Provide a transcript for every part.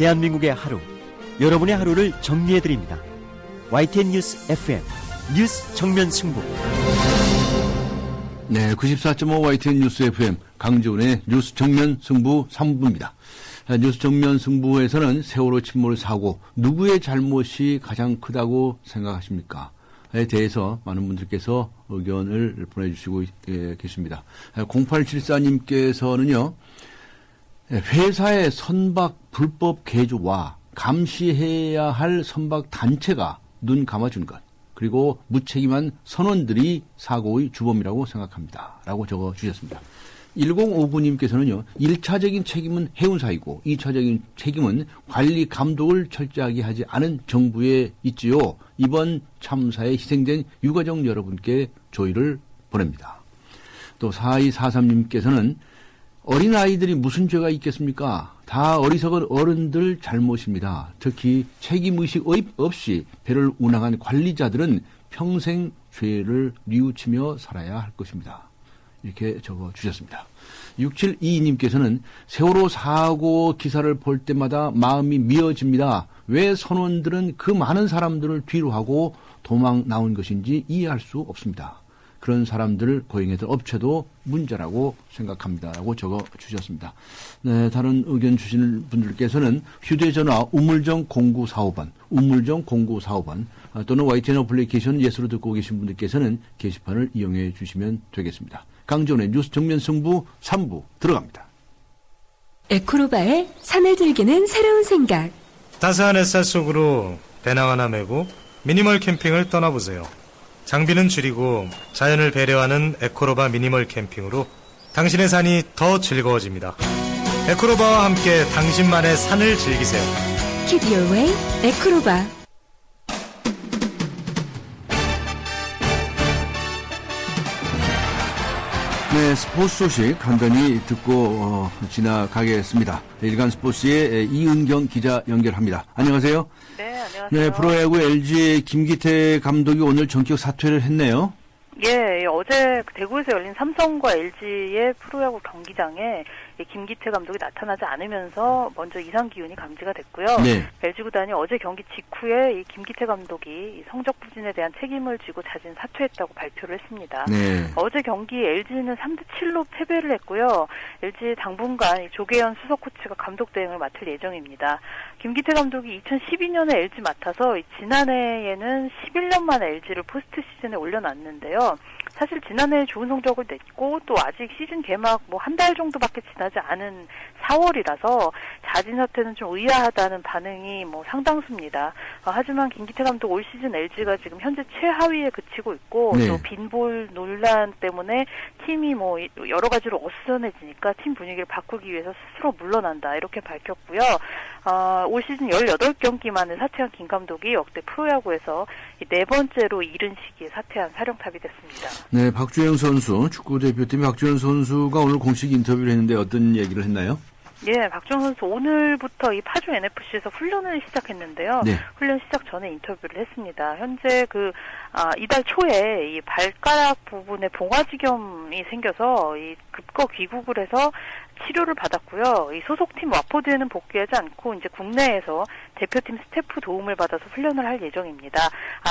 대한민국의 하루, 여러분의 하루를 정리해드립니다. YTN 뉴스 FM 뉴스 정면 승부. 네, 94.5 YTN 뉴스 FM 강지훈의 뉴스 정면 승부 3부입니다. 뉴스 정면 승부에서는 세월호 침몰 사고 누구의 잘못이 가장 크다고 생각하십니까? 에 대해서 많은 분들께서 의견을 보내주시고 계십니다. 0874님께서는요. 회사의 선박 불법 개조와 감시해야 할 선박 단체가 눈 감아준 것, 그리고 무책임한 선원들이 사고의 주범이라고 생각합니다. 라고 적어주셨습니다. 1059님께서는요. 1차적인 책임은 해운사이고 2차적인 책임은 관리 감독을 철저하게 하지 않은 정부에 있지요. 이번 참사에 희생된 유가족 여러분께 조의를 보냅니다. 또 4243님께서는 어린아이들이 무슨 죄가 있겠습니까? 다 어리석은 어른들 잘못입니다. 특히 책임의식 없이 배를 운항한 관리자들은 평생 죄를 뉘우치며 살아야 할 것입니다. 이렇게 적어주셨습니다. 6722님께서는 세월호 사고 기사를 볼 때마다 마음이 미어집니다. 왜 선원들은 그 많은 사람들을 뒤로 하고 도망 나온 것인지 이해할 수 없습니다. 그런 사람들을 고용했던 업체도 문제라고 생각합니다. 라고 적어주셨습니다. 네, 다른 의견 주신 분들께서는 휴대전화 우물정 0945번, 우물정 0945번 또는 YTN 어플리케이션 예스로 듣고 계신 분들께서는 게시판을 이용해 주시면 되겠습니다. 강지훈의 뉴스 정면 승부 3부 들어갑니다. 에코로바의 산을 즐기는 새로운 생각. 따스한 햇살 속으로 배낭 하나 메고 미니멀 캠핑을 떠나보세요. 장비는 줄이고 자연을 배려하는 에코로바 미니멀 캠핑으로 당신의 산이 더 즐거워집니다. 에코로바와 함께 당신만의 산을 즐기세요. Keep your way, 에코로바. 네, 스포츠 소식 간단히 듣고 지나가겠습니다. 일간 스포츠의 이은경 기자 연결합니다. 안녕하세요. 네, 안녕하세요. 네, 프로야구 LG의 김기태 감독이 오늘 전격 사퇴를 했네요. 예, 어제 대구에서 열린 삼성과 LG의 프로야구 경기장에 김기태 감독이 나타나지 않으면서 먼저 이상 기운이 감지가 됐고요. 네. LG 구단이 어제 경기 직후에 이 김기태 감독이 성적 부진에 대한 책임을 지고 자진 사퇴했다고 발표를 했습니다. 네. 어제 경기 LG는 3대7로 패배를 했고요. LG 당분간 조계현 수석 코치가 감독 대행을 맡을 예정입니다. 김기태 감독이 2012년에 LG 맡아서 지난해에는 11년 만에 LG를 포스트 시즌에 올려놨는데요. 사실 지난해 좋은 성적을 냈고 또 아직 시즌 개막 한 달 정도밖에 지나지 않은 4월이라서 자진 사퇴는 좀 의아하다는 반응이 상당수입니다. 하지만 김기태 감독 올 시즌 LG가 지금 현재 최하위에 그치고 있고 네. 또 빈볼 논란 때문에 팀이 여러 가지로 어수선해지니까 팀 분위기를 바꾸기 위해서 스스로 물러난다 이렇게 밝혔고요. 올 시즌 18경기 만에 사퇴한 김 감독이 역대 프로야구에서 네 번째로 이른 시기에 사퇴한 사령탑이 됐습니다. 네, 박주영 선수, 축구대표팀의 박주영 선수가 오늘 공식 인터뷰를 했는데 어떤 얘기를 했나요? 예, 박주영 선수 오늘부터 이 파주 NFC에서 훈련을 시작했는데요. 네. 훈련 시작 전에 인터뷰를 했습니다. 현재 이달 초에 이 발가락 부분에 봉화지겸이 생겨서 이 급거 귀국을 해서 치료를 받았고요. 이 소속팀 와포드에는 복귀하지 않고 이제 국내에서 대표팀 스태프 도움을 받아서 훈련을 할 예정입니다.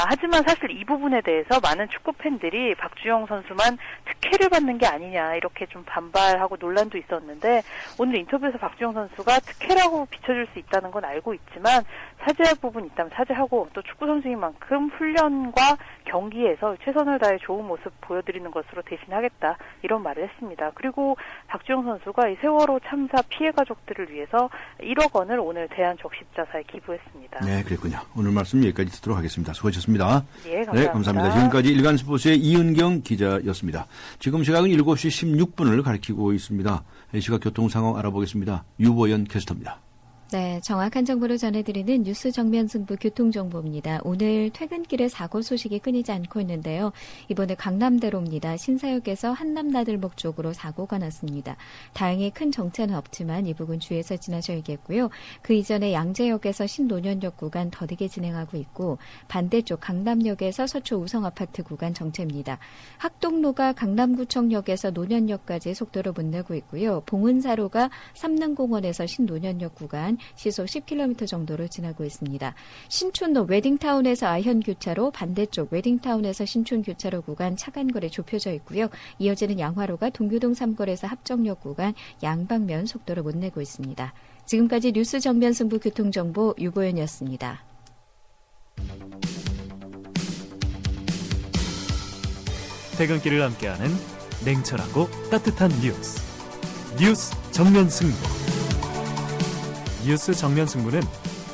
하지만 사실 이 부분에 대해서 많은 축구 팬들이 박주영 선수만 특혜를 받는 게 아니냐 이렇게 좀 반발하고 논란도 있었는데 오늘 인터뷰에서 박주영 선수가 특혜라고 비춰줄 수 있다는 건 알고 있지만 사죄할 부분이 있다면 사죄하고 또 축구 선수인 만큼 훈련과 경기에서 최선을 다해 좋은 모습 보여드리는 것으로 대신하겠다 이런 말을 했습니다. 그리고 박주영 선수가 이 세월호 참사 피해 가족들을 위해서 1억 원을 오늘 대한적십자사에 기부했습니다. 네, 그랬군요. 오늘 말씀 여기까지 듣도록 하겠습니다. 수고하셨습니다. 예, 감사합니다. 네, 감사합니다. 지금까지 일간스포츠의 이은경 기자였습니다. 지금 시각은 7시 16분을 가리키고 있습니다. 이 시각 교통 상황 알아보겠습니다. 유보연 캐스터입니다. 네, 정확한 정보를 전해드리는 뉴스 정면 승부 교통정보입니다. 오늘 퇴근길에 사고 소식이 끊이지 않고 있는데요. 이번에 강남대로입니다. 신사역에서 한남나들목 쪽으로 사고가 났습니다. 다행히 큰 정체는 없지만 이 부분 주의해서 지나셔야겠고요. 그 이전에 양재역에서 신논현역 구간 더디게 진행하고 있고 반대쪽 강남역에서 서초 우성아파트 구간 정체입니다. 학동로가 강남구청역에서 논현역까지 속도를 못 내고 있고요. 봉은사로가 삼릉공원에서 신논현역 구간 시속 10km 정도로 지나고 있습니다. 신촌로 웨딩타운에서 아현교차로, 반대쪽 웨딩타운에서 신촌교차로 구간 차간거리 좁혀져 있고요. 이어지는 양화로가 동교동 3골에서 합정역 구간 양방면 속도를 못 내고 있습니다. 지금까지 뉴스 정면 승부 교통정보 유보연이었습니다. 퇴근길을 함께하는 냉철하고 따뜻한 뉴스 정면 승부. 뉴스 정면 승부는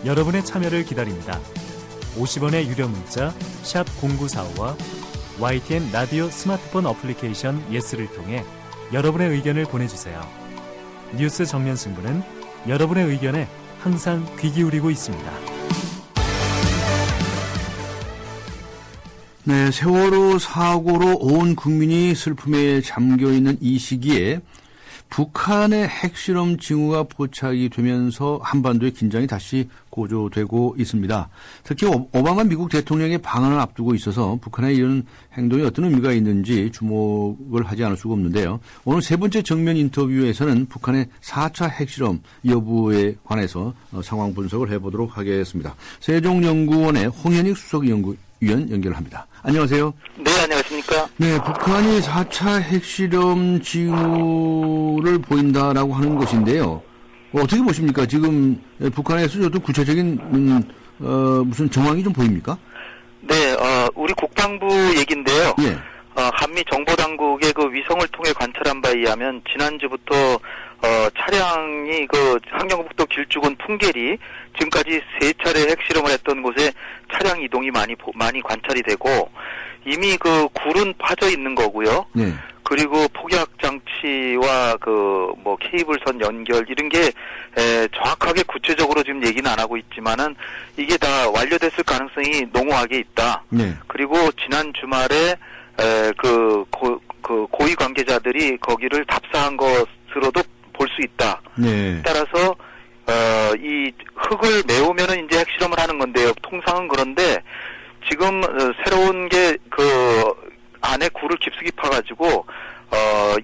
여러분의 참여를 기다립니다. 50원의 유료 문자 샵 0945와 YTN 라디오 스마트폰 어플리케이션 예스를 통해 여러분의 의견을 보내주세요. 뉴스 정면 승부는 여러분의 의견에 항상 귀 기울이고 있습니다. 네, 세월호 사고로 온 국민이 슬픔에 잠겨있는 이 시기에 북한의 핵실험 징후가 포착이 되면서 한반도의 긴장이 다시 고조되고 있습니다. 특히 오바마 미국 대통령의 방한을 앞두고 있어서 북한의 이런 행동에 어떤 의미가 있는지 주목을 하지 않을 수가 없는데요. 오늘 세 번째 정면 인터뷰에서는 북한의 4차 핵실험 여부에 관해서 상황 분석을 해보도록 하겠습니다. 세종연구원의 홍현익 수석연구위원 연결합니다. 안녕하세요. 네, 안녕하십니까. 네, 북한이 4차 핵실험 징후를 보인다라고 하는 것인데요. 어떻게 보십니까? 지금 북한에서 어떤 구체적인 무슨 정황이 좀 보입니까? 네, 우리 국방부 얘기인데요. 예. 한미 정보당국의 그 위성을 통해 관찰한 바에 의하면 지난주부터 차량이 그 함경북도 길쭉은 풍계리 지금까지 3차례 핵실험을 했던 곳에 차량 이동이 많이 관찰이 되고 이미 그 굴은 파져 있는 거고요. 네. 그리고 폭약 장치와 그 뭐 케이블선 연결 이런 게 정확하게 구체적으로 지금 얘기는 안 하고 있지만은 이게 다 완료됐을 가능성이 농후하게 있다. 네. 그리고 지난 주말에 그 고위 관계자들이 거기를 답사한 것으로도 볼 수 있다. 네. 따라서 이 흙을 메우면은 이제 핵실험을 하는 건데요. 통상은 그런데 지금 새로운 게 그 안에 굴을 깊숙이 파가지고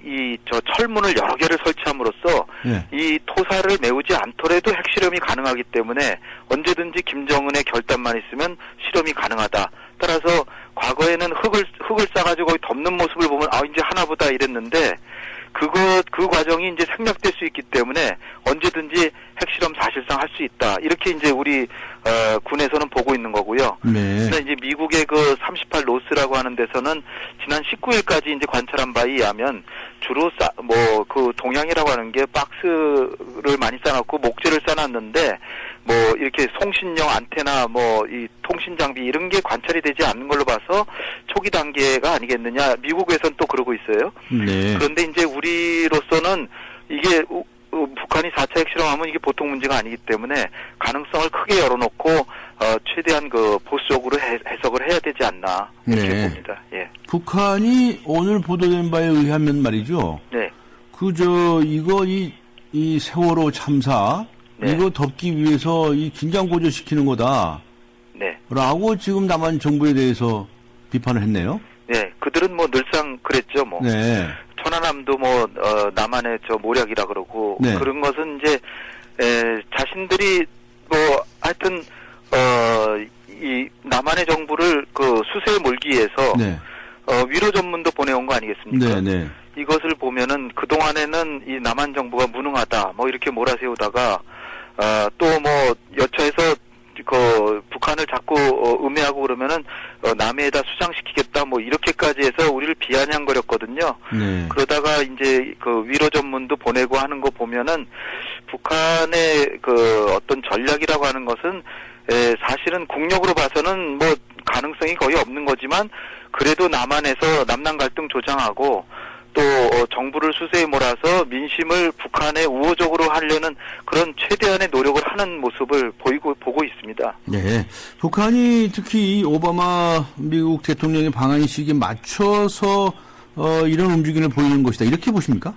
이 저 철문을 여러 개를 설치함으로써 네. 이 토사를 메우지 않더라도 핵실험이 가능하기 때문에 언제든지 김정은의 결단만 있으면 실험이 가능하다. 따라서 과거에는 흙을 싸가지고 거기 덮는 모습을 보면 이제 하나보다 이랬는데 그 과정이 이제 생략될 수 있기 때문에 언제든지 핵실험 사실상 할 수 있다. 이렇게 이제 우리 군에서는 보고 있는 거고요. 네. 그래서 이제 미국의 그 38 로스라고 하는 데서는 지난 19일까지 이제 관찰한 바에 의하면 주로 그 동양이라고 하는 게 박스를 많이 쌓아놓고 목재를 쌓아놨는데 뭐 이렇게 송신용 안테나 뭐 이 통신 장비 이런 게 관찰이 되지 않는 걸로 봐서 초기 단계가 아니겠느냐. 미국에서는 또 그러고 있어요. 네. 그런데 이제 우리로서는 이게 북한이 4차 핵실험하면 이게 보통 문제가 아니기 때문에 가능성을 크게 열어놓고 최대한 그 보수적으로 해석을 해야 되지 않나 이렇게 네. 봅니다. 예. 북한이 오늘 보도된 바에 의하면 말이죠. 네. 이 세월호 참사 네. 이거 덮기 위해서 이 긴장 고조시키는 거다. 네. 라고 지금 남한 정부에 대해서 비판을 했네요. 네. 그들은 뭐 늘상 그랬죠. 뭐. 네. 천안함도 뭐 남한의 저 모략이라 그러고 네. 그런 것은 이제 자신들이 뭐 하여튼 이 남한의 정부를 그 수세에 몰기 위해서 네. 위로 전문도 보내온 거 아니겠습니까? 네, 네. 이것을 보면은 그동안에는 이 남한 정부가 무능하다 뭐 이렇게 몰아세우다가 또 뭐 여차해서 그 북한을 자꾸 음해하고 그러면은 남해에다 수장시키겠다 뭐 이렇게까지 해서 우리를 비아냥거렸거든요. 네. 그러다가 이제 그 위로 전문도 보내고 하는 거 보면은 북한의 그 어떤 전략이라고 하는 것은 사실은 국력으로 봐서는 뭐 가능성이 거의 없는 거지만 그래도 남한에서 남남 갈등 조장하고 또 정부를 수세에 몰아서 민심을 북한에 우호적으로 하려는 그런 최대한의 노력을 하는 모습을 보고 있습니다. 네. 북한이 특히 이 오바마 미국 대통령의 방한 시기에 맞춰서 이런 움직임을 보이는 것이다. 이렇게 보십니까?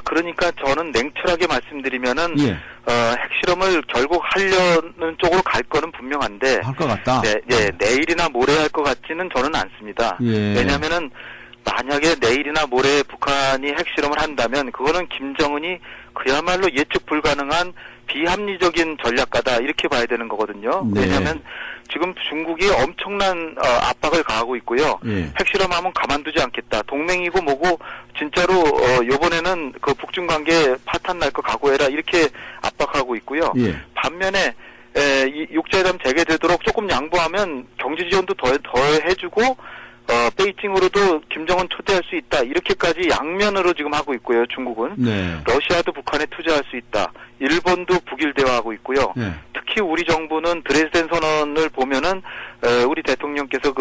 그러니까 저는 냉철하게 말씀드리면은 예. 핵실험을 결국 하려는 쪽으로 갈 거는 분명한데 할 것 같다. 네, 내일이나 모레 할 것 같지는 저는 않습니다. 예. 왜냐하면은 만약에 내일이나 모레 북한이 핵실험을 한다면 그거는 김정은이 그야말로 예측 불가능한 비합리적인 전략가다 이렇게 봐야 되는 거거든요. 네. 왜냐하면 지금 중국이 엄청난 압박을 가하고 있고요. 예. 핵실험하면 가만두지 않겠다. 동맹이고 뭐고 진짜로 이번에는 그 북중 관계 파탄 날 거 각오해라 이렇게 압박하고 있고요. 예. 반면에 이 육자회담 재개되도록 조금 양보하면 경제 지원도 더 해주고 베이징으로도 김정은 초대할 수 있다. 이렇게까지 양면으로 지금 하고 있고요. 중국은. 네. 러시아도 북한에 투자할 수 있다. 일본도 북일 대화하고 있고요. 네. 특히 우리 정부는 드레스덴 선언을 보면은 우리 대통령께서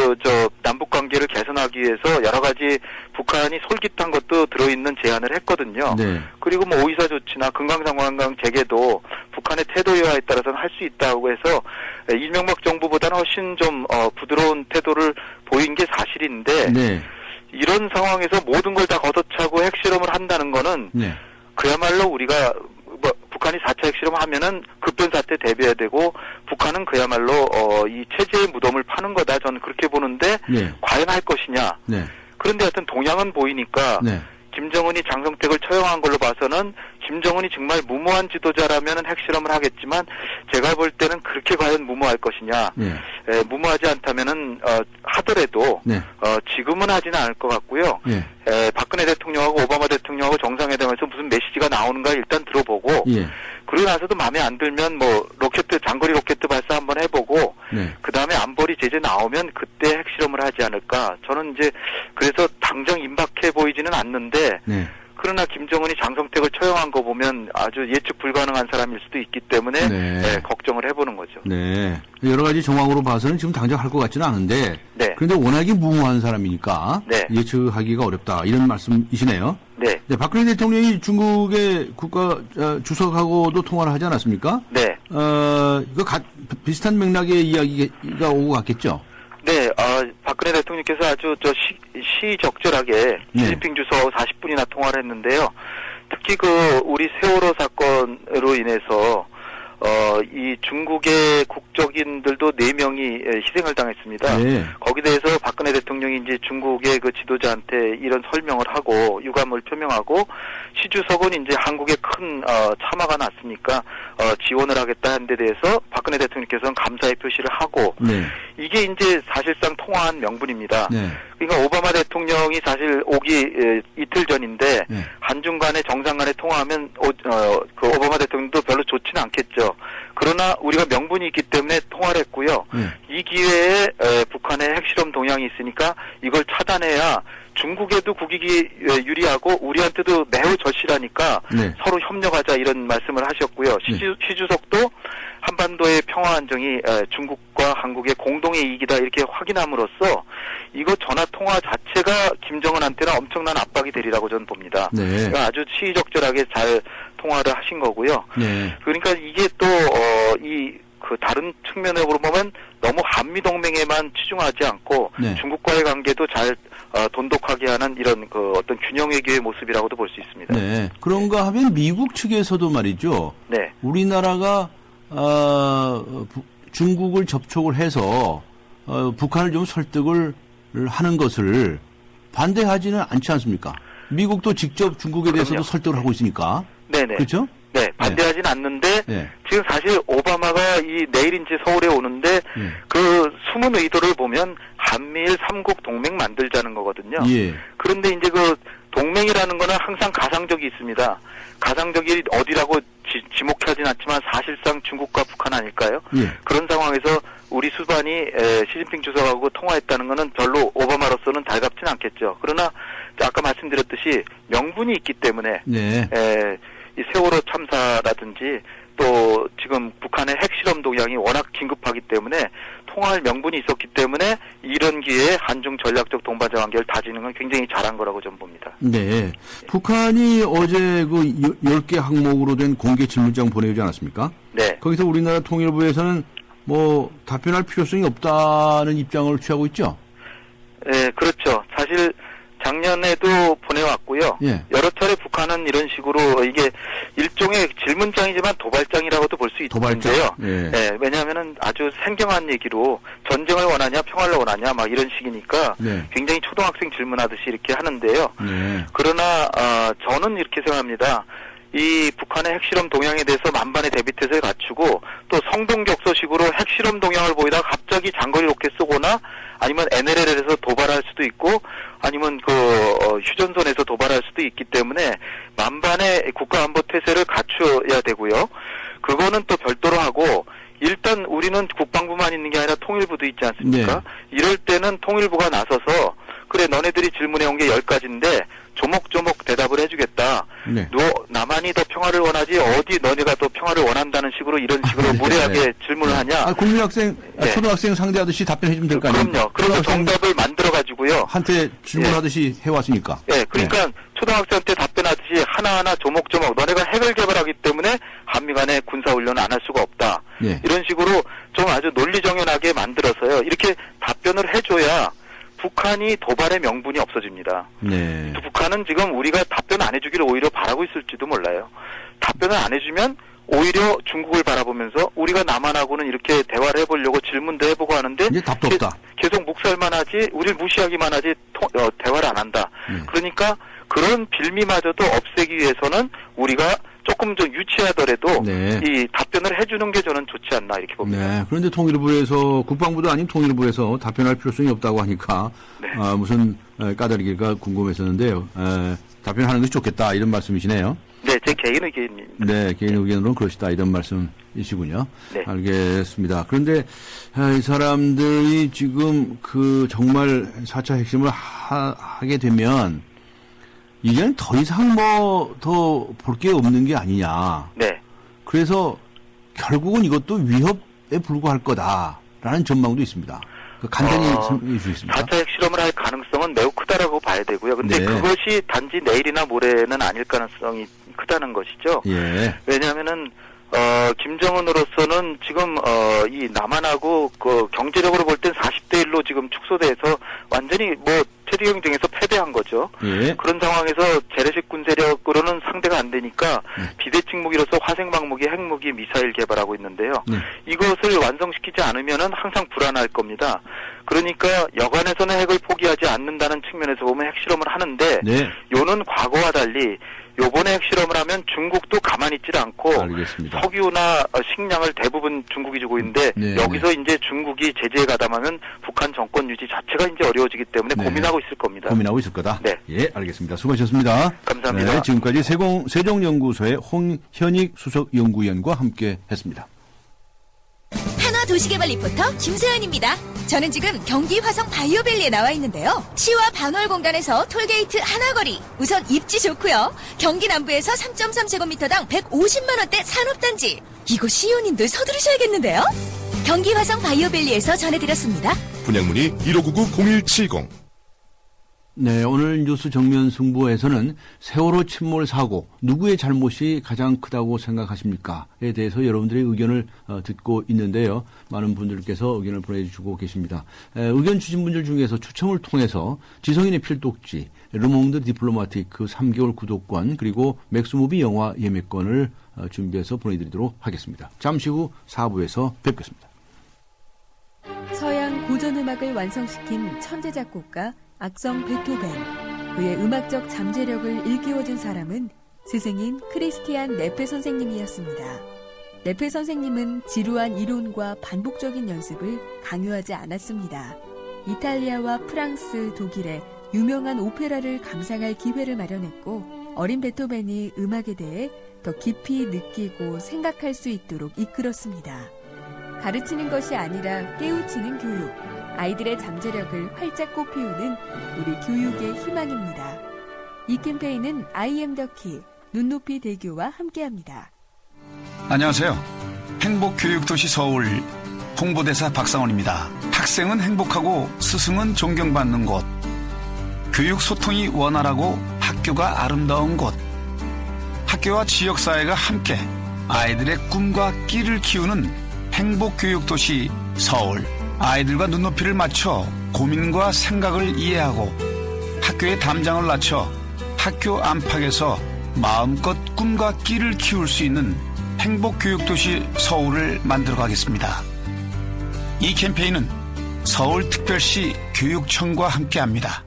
남북 관계를 개선하기 위해서 여러 가지 북한이 솔깃한 것도 들어있는 제안을 했거든요. 네. 그리고 뭐 오이사 조치나 금강산 관광 재개도 북한의 태도 여하에 따라서는 할 수 있다고 해서 이명박 정부보다는 훨씬 좀 부드러운 태도를 보인 게 사실인데 네. 이런 상황에서 모든 걸 다 걷어차고 핵실험을 한다는 거는 네. 그야말로 우리가 북한이 4차 핵실험을 하면은 급변사태 대비해야 되고 북한은 그야말로 이 체제의 무덤을 파는 거다. 저는 그렇게 보는데 네. 과연 할 것이냐. 네. 그런데 하여튼 동향은 보이니까 네. 김정은이 장성택을 처형한 걸로 봐서는 김정은이 정말 무모한 지도자라면 핵실험을 하겠지만 제가 볼 때는 그렇게 과연 무모할 것이냐. 네. 무모하지 않다면은 하더라도 네. 지금은 하지는 않을 것 같고요. 예. 박근혜 대통령하고 오바마 대통령하고 정상회담에서 무슨 메시지가 나오는가 일단 들어보고 예. 그러고 나서도 마음에 안 들면 뭐 장거리 로켓 발사 한번 해보고 네. 그다음에 안보리 제재 나오면 그때 핵실험을 하지 않을까. 저는 이제 그래서 당장 임박해 보이지는 않는데 네. 그러나 김정은이 장성택을 처형한 거 보면 아주 예측 불가능한 사람일 수도 있기 때문에 네. 걱정을 해보는 거죠. 네. 여러 가지 정황으로 봐서는 지금 당장 할 것 같지는 않은데. 네. 그런데 워낙에 무모한 사람이니까. 네. 예측하기가 어렵다. 이런 말씀이시네요. 네. 네. 박근혜 대통령이 중국의 국가 주석하고도 통화를 하지 않았습니까? 네. 이거 비슷한 맥락의 이야기가 오고 갔겠죠? 네, 박근혜 대통령께서 아주 시적절하게 네. 시진핑 주석하고 40분이나 통화를 했는데요. 특히 우리 세월호 사건으로 인해서 이 중국의 국적인들도 4명이 희생을 당했습니다. 네. 거기에 대해서 박근혜 대통령이 이제 중국의 그 지도자한테 이런 설명을 하고 유감을 표명하고 시 주석은 이제 한국에 큰 참화가 났으니까 지원을 하겠다 한 데 대해서 박근혜 대통령께서는 감사의 표시를 하고 네. 이게 이제 사실상 통화한 명분입니다. 네. 그러니까 오바마 대통령이 사실 오기 이틀 전인데 네. 한중 간의 정상 간의 통화하면 그 오바마 대통령도 별로 좋지는 않겠죠. 그러나 우리가 명분이 있기 때문에 통화를 했고요. 네. 이 기회에 북한의 핵실험 동향이 있으니까 이걸 차단해야 중국에도 국익이 유리하고 우리한테도 매우 절실하니까 네. 서로 협력하자 이런 말씀을 하셨고요. 시 주석도 한반도의 평화 안정이 중국과 한국의 공동의 이익이다 이렇게 확인함으로써 이거 전화 통화 자체가 김정은한테는 엄청난 압박이 되리라고 저는 봅니다. 네. 그러니까 아주 시의적절하게 잘 통화를 하신 거고요. 네. 그러니까 이게 또 다른 측면으로 보면 너무 한미 동맹에만 치중하지 않고 네. 중국과의 관계도 잘 돈독하게 하는 이런 어떤 균형 외교의 모습이라고도 볼 수 있습니다. 네. 그런가 하면 미국 측에서도 말이죠. 네. 우리나라가 중국을 접촉을 해서 북한을 좀 설득을 하는 것을 반대하지는 않지 않습니까? 미국도 직접 중국에 대해서도 그럼요. 설득을 하고 있으니까. 네네. 그렇죠? 네, 반대하진 않는데 네. 지금 사실 오바마가 내일 이제 서울에 오는데 네. 그 숨은 의도를 보면 한미일 3국 동맹 만들자는 거거든요. 예. 그런데 이제 동맹이라는 거는 항상 가상적이 있습니다. 가상적이 어디라고 지목하진 않지만 사실상 중국과 북한 아닐까요? 예. 그런 상황에서 우리 수반이 시진핑 주석하고 통화했다는 거는 별로 오바마로서는 달갑진 않겠죠. 그러나 아까 말씀드렸듯이 명분이 있기 때문에 네. 이 세월호 참사라든지 또 지금 북한의 핵실험 동향이 워낙 긴급하기 때문에 통화할 명분이 있었기 때문에 이런 기회에 한중 전략적 동반자 관계를 다지는 건 굉장히 잘한 거라고 저는 봅니다. 네. 북한이 어제 10개 항목으로 된 공개 질문장 보내오지 않았습니까? 네. 거기서 우리나라 통일부에서는 답변할 필요성이 없다는 입장을 취하고 있죠? 네, 그렇죠. 사실 작년에도 보내왔고요. 예. 여러 차례 북한은 이런 식으로 이게 일종의 질문장이지만 도발장이라고도 볼 수 도발장. 있는데요. 예. 네, 왜냐하면은 아주 생경한 얘기로 전쟁을 원하냐 평화를 원하냐 막 이런 식이니까 네. 굉장히 초등학생 질문하듯이 이렇게 하는데요. 네. 그러나 저는 이렇게 생각합니다. 이 북한의 핵실험 동향에 대해서 만반의 대비태세를 갖추고 또 성동격서식으로 핵실험 동향을 보이다가 갑자기 장거리 로켓 쏘거나 아니면 NLL에서 도발할 수도 있고 아니면 휴전선에서 도발할 수도 있기 때문에 만반의 국가안보 태세를 갖춰야 되고요. 그거는 또 별도로 하고 일단 우리는 국방부만 있는 게 아니라 통일부도 있지 않습니까? 네. 이럴 때는 통일부가 나서서 그래 너네들이 질문해온 게 10가지인데 조목조목 대답을 해주겠다. 네. 나만이 더 평화를 원하지 어디 너네가 더 평화를 원한다는 식으로 이런 식으로 네, 무례하게 네. 질문을 하냐. 국민학생, 네. 초등학생 상대하듯이 답변해주면 될 거 아니에요? 그럼요. 그래서 정답을 만들어가지고요. 한테 질문하듯이 해왔으니까. 예, 그러니까 네. 초등학생한테 답변하듯이 하나하나 조목조목 너네가 핵을 개발하기 때문에 한미 간의 군사훈련을 안 할 수가 없다. 네. 이런 식으로 좀 아주 논리정연하게 만들어서요. 이렇게 답변을 해줘야 북한이 도발의 명분이 없어집니다. 네. 또 북한은 지금 우리가 답변 안 해주기를 오히려 바라고 있을지도 몰라요. 답변을 안 해주면 오히려 중국을 바라보면서 우리가 남한하고는 이렇게 대화를 해보려고 질문도 해보고 하는데 이제 답도 없다. 계속 묵살만 하지 우리를 무시하기만 하지 대화를 안 한다. 그러니까 그런 빌미마저도 없애기 위해서는 우리가 조금 좀 유치하더라도 네. 이 답변을 해주는 게 저는 좋지 않나 이렇게 봅니다. 네. 그런데 통일부에서 국방부도 아닌 통일부에서 답변할 필요성이 없다고 하니까 네. 무슨 까다리기가 궁금했었는데요. 답변하는 것이 좋겠다 이런 말씀이시네요. 네, 제 개인 의견입니다. 네, 개인 의견으로는 그러시다 이런 말씀이시군요. 네. 알겠습니다. 그런데 이 사람들이 지금 정말 4차 핵심을 하게 되면 이제는 더 이상 더 볼 게 없는 게 아니냐. 네. 그래서 결국은 이것도 위협에 불과할 거다라는 전망도 있습니다. 간단히 설명해 주시겠습니까? 4차 핵실험을 할 가능성은 매우 크다라고 봐야 되고요. 근데 네. 그것이 단지 내일이나 모레는 아닐 가능성이 크다는 것이죠. 예. 왜냐하면은 김정은으로서는 지금 이 남한하고 경제력으로 볼 땐 40대 1로 지금 축소돼서 완전히 체제 경쟁에서 패배한 거죠. 예. 그런 상황에서 재래식 군세력으로는 상대가 안 되니까 비대칭 무기로서 화생방 무기, 핵무기, 미사일 개발하고 있는데요. 네. 이것을 완성시키지 않으면은 항상 불안할 겁니다. 그러니까 여간에서는 핵을 포기하지 않는다는 측면에서 보면 핵실험을 하는데 네. 요는 과거와 달리 요번에 핵실험을 하면 중국도 가만히 있질 않고 알겠습니다. 석유나 식량을 대부분 중국이 주고 있는데 네, 여기서 이제 중국이 제재에 가담하면 북한 정권 유지 자체가 이제 어려워지기 때문에 네. 고민하고 있을 겁니다. 고민하고 있을 거다. 네. 예, 알겠습니다. 수고하셨습니다. 감사합니다. 네, 지금까지 세종연구소의 홍현익 수석연구위원과 함께했습니다. 한화도시개발 리포터 김세연입니다. 저는 지금 경기 화성 바이오밸리에 나와 있는데요. 시와 반월공단에서 톨게이트 하나거리. 우선 입지 좋고요. 경기 남부에서 3.3제곱미터당 150만 원대 산업단지. 이거 시의원님들 서두르셔야겠는데요. 경기 화성 바이오밸리에서 전해드렸습니다. 분양문의 1599-0170. 네, 오늘 뉴스 정면 승부에서는 세월호 침몰 사고 누구의 잘못이 가장 크다고 생각하십니까?에 대해서 여러분들의 의견을 듣고 있는데요. 많은 분들께서 의견을 보내주고 계십니다. 의견 주신 분들 중에서 추첨을 통해서 지성인의 필독지, 르몽드 디플로마틱 3개월 구독권 그리고 맥스무비 영화 예매권을 준비해서 보내드리도록 하겠습니다. 잠시 후 4부에서 뵙겠습니다. 서양 고전음악을 완성시킨 천재 작곡가 악성 베토벤. 그의 음악적 잠재력을 일깨워준 사람은 스승인 크리스티안 네페 선생님이었습니다. 네페 선생님은 지루한 이론과 반복적인 연습을 강요하지 않았습니다. 이탈리아와 프랑스, 독일의 유명한 오페라를 감상할 기회를 마련했고 어린 베토벤이 음악에 대해 더 깊이 느끼고 생각할 수 있도록 이끌었습니다. 가르치는 것이 아니라 깨우치는 교육. 아이들의 잠재력을 활짝 꽃피우는 우리 교육의 희망입니다. 이 캠페인은 I am the key, 눈높이 대교와 함께합니다. 안녕하세요. 행복교육도시 서울 홍보대사 박상원입니다. 학생은 행복하고 스승은 존경받는 곳. 교육 소통이 원활하고 학교가 아름다운 곳. 학교와 지역사회가 함께 아이들의 꿈과 끼를 키우는 행복교육도시 서울. 아이들과 눈높이를 맞춰 고민과 생각을 이해하고 학교의 담장을 낮춰 학교 안팎에서 마음껏 꿈과 끼를 키울 수 있는 행복교육도시 서울을 만들어가겠습니다. 이 캠페인은 서울특별시 교육청과 함께합니다.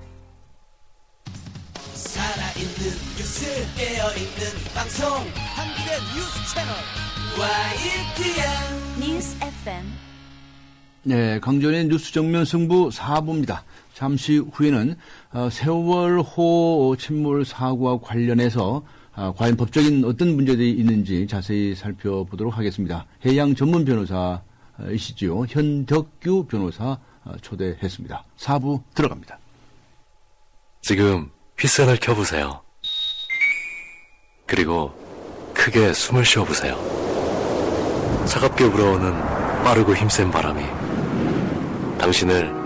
살아있는 뉴스 깨어있는 방송 한국의 뉴스 채널 YTN 뉴스 FM. 네, 강전의 뉴스 정면 승부 4부입니다. 잠시 후에는 세월호 침몰 사고와 관련해서 과연 법적인 어떤 문제들이 있는지 자세히 살펴보도록 하겠습니다. 해양 전문 변호사이시지요. 현덕규 변호사 초대했습니다. 4부 들어갑니다. 지금 휘센을 켜보세요. 그리고 크게 숨을 쉬어보세요. 차갑게 불어오는 빠르고 힘센 바람이 당신을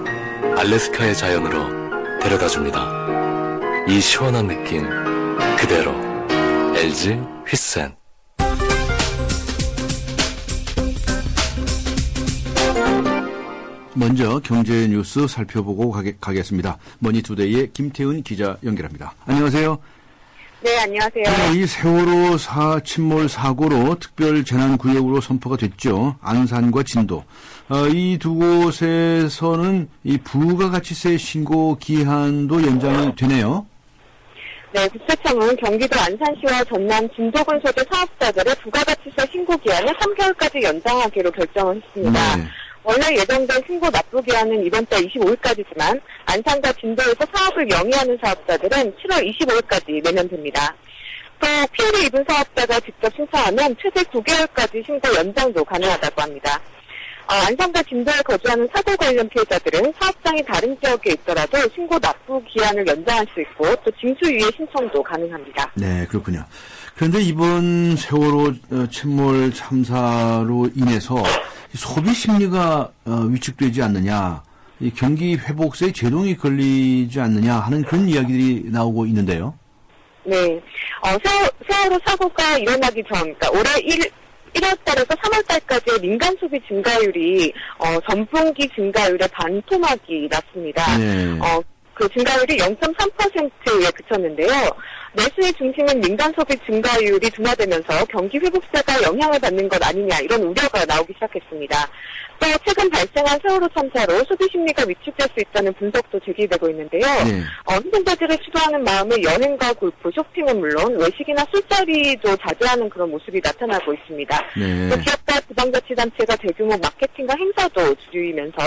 알래스카의 자연으로 데려다줍니다. 이 시원한 느낌 그대로 LG 휘센. 먼저 경제 뉴스 살펴보고 가겠습니다. 머니투데이의 김태훈 기자 연결합니다. 안녕하세요. 네, 안녕하세요. 이 세월호 침몰 사고로 특별 재난구역으로 선포가 됐죠. 안산과 진도. 이 두 곳에서는 이 부가가치세 신고 기한도 연장이 되네요. 네, 국세청은 경기도 안산시와 전남 진도군 소재 사업자들의 부가가치세 신고 기한을 3개월까지 연장하기로 결정을 했습니다. 네. 원래 예정된 신고 납부 기한은 이번 달 25일까지지만 안산과 진도에서 사업을 영위하는 사업자들은 7월 25일까지 내면 됩니다. 또 피해를 입은 사업자가 직접 신청하면 최대 9개월까지 신고 연장도 가능하다고 합니다. 안산과 진도에 거주하는 사고 관련 피해자들은 사업장이 다른 지역에 있더라도 신고 납부 기한을 연장할 수 있고 또 징수유예 신청도 가능합니다. 네, 그렇군요. 그런데 이번 세월호 침몰 참사로 인해서 소비 심리가 위축되지 않느냐, 이 경기 회복세에 제동이 걸리지 않느냐 하는 그런 이야기들이 나오고 있는데요. 네, 세월호 사고가 일어나기 전, 그러니까 올해 1월달에서 3월달까지의 민간 소비 증가율이 전분기 증가율의 반토막이 났습니다. 네. 그 증가율이 0.3%에 그쳤는데요. 내수의 중심인 민간 소비 증가율이 둔화되면서 경기 회복세가 영향을 받는 것 아니냐 이런 우려가 나오기 시작했습니다. 또 최근 발생한 세월호 참사로 소비 심리가 위축될 수 있다는 분석도 제기되고 있는데요. 네. 희생자들을 수도하는 마음에 여행과 골프, 쇼핑은 물론 외식이나 술자리도 자제하는 그런 모습이 나타나고 있습니다. 네. 또 기업과 지방자치단체가 대규모 마케팅과 행사도 줄이면서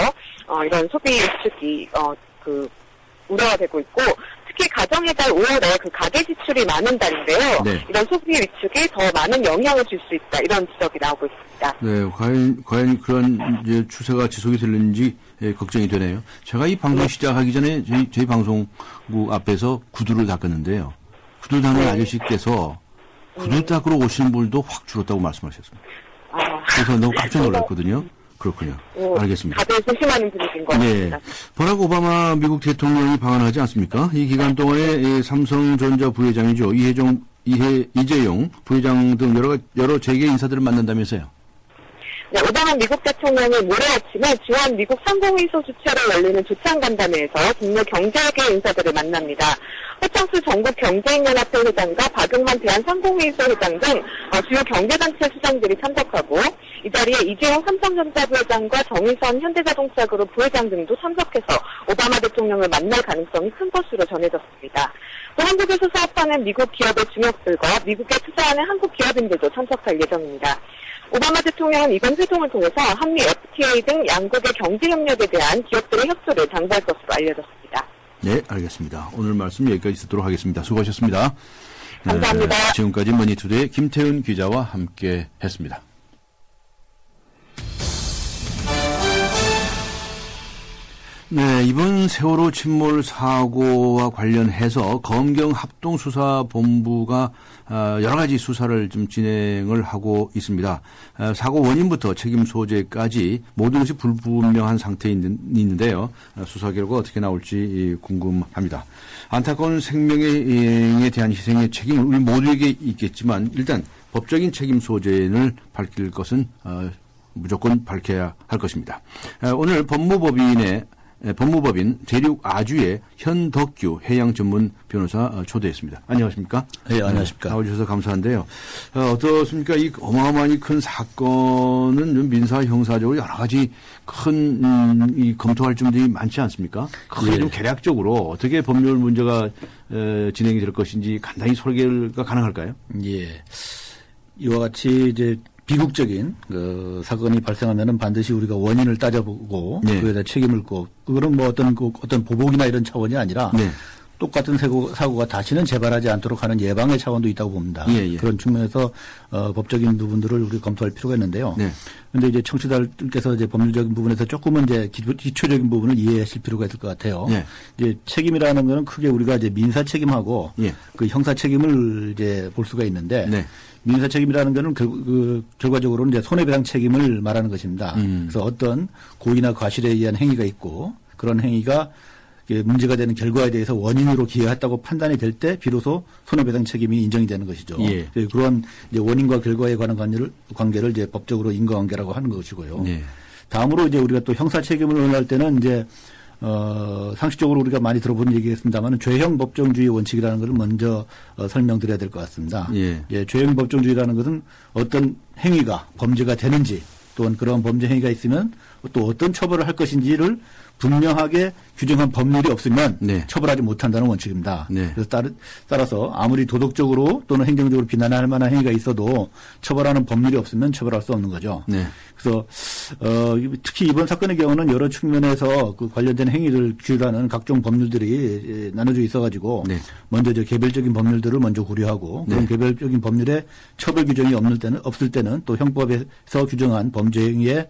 이런 소비 위축이 우려가 되고 있고 특히 가정의 달 5월에 그 가계 지출이 많은 달인데요. 네. 이런 소비 위축이 더 많은 영향을 줄 수 있다. 이런 지적이 나오고 있습니다. 네, 과연 그런 이제 추세가 지속이 될는지 걱정이 되네요. 제가 이 방송 시작하기 전에 저희 방송국 앞에서 구두를 닦았는데요. 구두 닦는 아저씨께서 구두 닦으러 오시는 분들도 확 줄었다고 말씀하셨습니다. 그래서 너무 깜짝 놀랐거든요. 그렇군요. 알겠습니다. 다들 조심하는 분위기인 것 같습니다. 네. 버락 오바마 미국 대통령이 방한하지 않습니까? 이 기간 동안에 삼성전자 부회장이죠. 이재용 부회장 등 여러 재계 인사들을 만난다면서요. 네, 오바마 미국 대통령이 모레 아침에 주한 미국 상공위소 주최로 열리는 조창 간담회에서 국내 경제계 인사들을 만납니다. 허창수 전국 경제인연합회 회장과 박용만 대한상공위소 회장 등 주요 경제단체 수장들이 참석하고 이 자리에 이재용 삼성전자 부회장과 정의선 현대자동차 그룹 부회장 등도 참석해서 오바마 대통령을 만날 가능성이 큰 것으로 전해졌습니다. 또 한국에서 사업하는 미국 기업의 중역들과 미국에 투자하는 한국 기업인들도 참석할 예정입니다. 오바마 대통령은 이번 회동을 통해서 한미 FTA 등 양국의 경제협력에 대한 기업들의 협조를 당부할 것으로 알려졌습니다. 네, 알겠습니다. 오늘 말씀 여기까지 듣도록 하겠습니다. 수고하셨습니다. 감사합니다. 지금까지 머니투데이 김태훈 기자와 함께 했습니다. 네, 이번 세월호 침몰 사고와 관련해서 검경 합동수사본부가 여러 가지 수사를 좀 진행을 하고 있습니다. 사고 원인부터 책임 소재까지 모든 것이 불분명한 상태에 있는데요. 수사 결과 어떻게 나올지 궁금합니다. 안타까운 생명에 대한 희생의 책임은 우리 모두에게 있겠지만 일단 법적인 책임 소재를 밝힐 것은 무조건 밝혀야 할 것입니다. 오늘 법무법인의 법무법인 대륙 아주의 현덕규 해양 전문 변호사 초대했습니다. 안녕하십니까? 네, 안녕하십니까? 나와주셔서 감사한데요. 어떻습니까? 이 어마어마한 큰 사건은 민사 형사적으로 여러 가지 큰 이 검토할 점들이 많지 않습니까? 크게 좀 개략적으로 어떻게 법률 문제가 진행이 될 것인지 간단히 설계가 가능할까요? 예. 이와 같이 이제 비극적인 그 사건이 발생하면은 반드시 우리가 원인을 따져보고 네. 그에 대한 책임을 묻고 그거는 뭐 어떤 보복이나 이런 차원이 아니라 네. 똑같은 사고가 다시는 재발하지 않도록 하는 예방의 차원도 있다고 봅니다. 예, 예. 그런 측면에서 법적인 부분들을 우리 검토할 필요가 있는데요. 네. 그런데 이제 청취자들께서 이제 법률적인 부분에서 조금은 이제 기초적인 부분을 이해하실 필요가 있을 것 같아요. 네. 이제 책임이라는 거는 크게 우리가 이제 민사 책임하고 예. 그 형사 책임을 이제 볼 수가 있는데 네. 민사 책임이라는 거는 결과적으로는 이제 손해배상 책임을 말하는 것입니다. 그래서 어떤 고의나 과실에 의한 행위가 있고 그런 행위가 문제가 되는 결과에 대해서 원인으로 기여했다고 판단이 될 때 비로소 손해배상 책임이 인정이 되는 것이죠. 예. 그런 이제 원인과 결과에 관한 관계를 이제 법적으로 인과관계라고 하는 것이고요. 예. 다음으로 이제 우리가 또 형사 책임을 논할 때는 이제 상식적으로 우리가 많이 들어본 얘기겠습니다만 죄형 법정주의 원칙이라는 것을 먼저 설명드려야 될 것 같습니다. 예. 예, 죄형 법정주의라는 것은 어떤 행위가 범죄가 되는지 또는 그런 범죄 행위가 있으면 또 어떤 처벌을 할 것인지를 분명하게 규정한 법률이 없으면 네. 처벌하지 못한다는 원칙입니다. 네. 그래서 따라서 아무리 도덕적으로 또는 행정적으로 비난할 만한 행위가 있어도 처벌하는 법률이 없으면 처벌할 수 없는 거죠. 네. 그래서 특히 이번 사건의 경우는 여러 측면에서 그 관련된 행위를 규율하는 각종 법률들이 나눠져 있어가지고 네. 먼저 개별적인 법률들을 먼저 고려하고 그런 네. 개별적인 법률에 처벌 규정이 없을 때는 또 형법에서 규정한 범죄 행위에